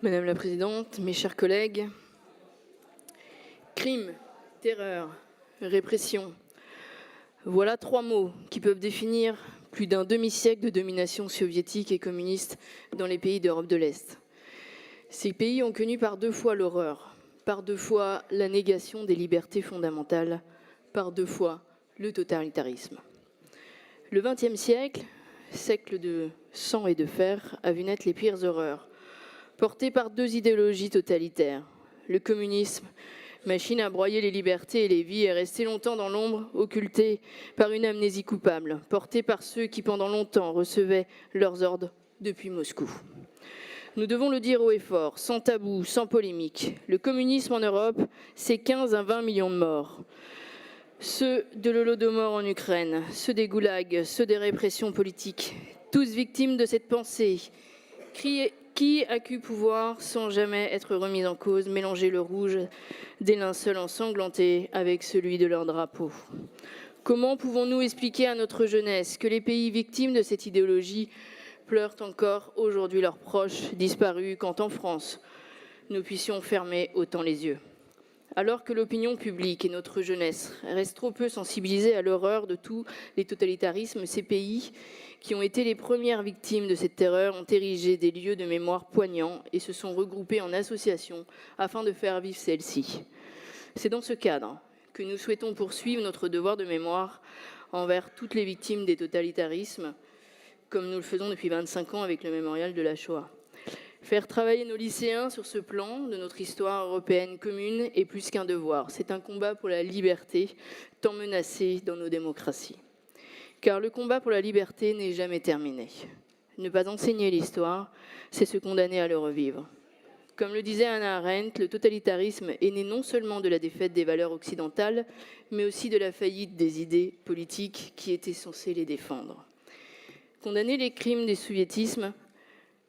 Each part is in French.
Madame la présidente, mes chers collègues, crime, terreur, répression, voilà 3 mots qui peuvent définir plus d'un demi-siècle de domination soviétique et communiste dans les pays d'Europe de l'Est. Ces pays ont connu par 2 fois l'horreur, par 2 fois la négation des libertés fondamentales, par 2 fois le totalitarisme. Le XXe siècle, siècle de sang et de fer, a vu naître les pires horreurs, portées par 2 idéologies totalitaires. Le communisme, machine à broyer les libertés et les vies, est resté longtemps dans l'ombre, occulté par une amnésie coupable, portée par ceux qui pendant longtemps recevaient leurs ordres depuis Moscou. Nous devons le dire haut et fort, sans tabou, sans polémique. Le communisme en Europe, c'est 15 à 20 millions de morts. Ceux de l'Holodomor en Ukraine, ceux des goulags, ceux des répressions politiques, tous victimes de cette pensée qui a pu pouvoir, sans jamais être remis en cause, mélanger le rouge des linceuls ensanglantés avec celui de leur drapeau. Comment pouvons-nous expliquer à notre jeunesse que les pays victimes de cette idéologie pleurent encore aujourd'hui leurs proches disparus, quand en France, nous puissions fermer autant les yeux? Alors que l'opinion publique et notre jeunesse restent trop peu sensibilisées à l'horreur de tous les totalitarismes, ces pays qui ont été les premières victimes de cette terreur ont érigé des lieux de mémoire poignants et se sont regroupés en associations afin de faire vivre celle-ci. C'est dans ce cadre que nous souhaitons poursuivre notre devoir de mémoire envers toutes les victimes des totalitarismes, comme nous le faisons depuis 25 ans avec le mémorial de la Shoah. Faire travailler nos lycéens sur ce plan de notre histoire européenne commune est plus qu'un devoir. C'est un combat pour la liberté, tant menacée dans nos démocraties. Car le combat pour la liberté n'est jamais terminé. Ne pas enseigner l'histoire, c'est se condamner à le revivre. Comme le disait Hannah Arendt, le totalitarisme est né non seulement de la défaite des valeurs occidentales, mais aussi de la faillite des idées politiques qui étaient censées les défendre. Condamner les crimes des soviétismes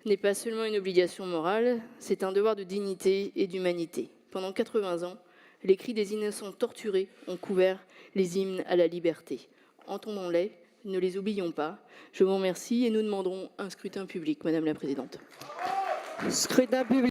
n'est pas seulement une obligation morale, c'est un devoir de dignité et d'humanité. Pendant 80 ans, les cris des innocents torturés ont couvert les hymnes à la liberté. Entendons-les, ne les oublions pas. Je vous remercie et nous demanderons un scrutin public, Madame la Présidente. Scrutin public.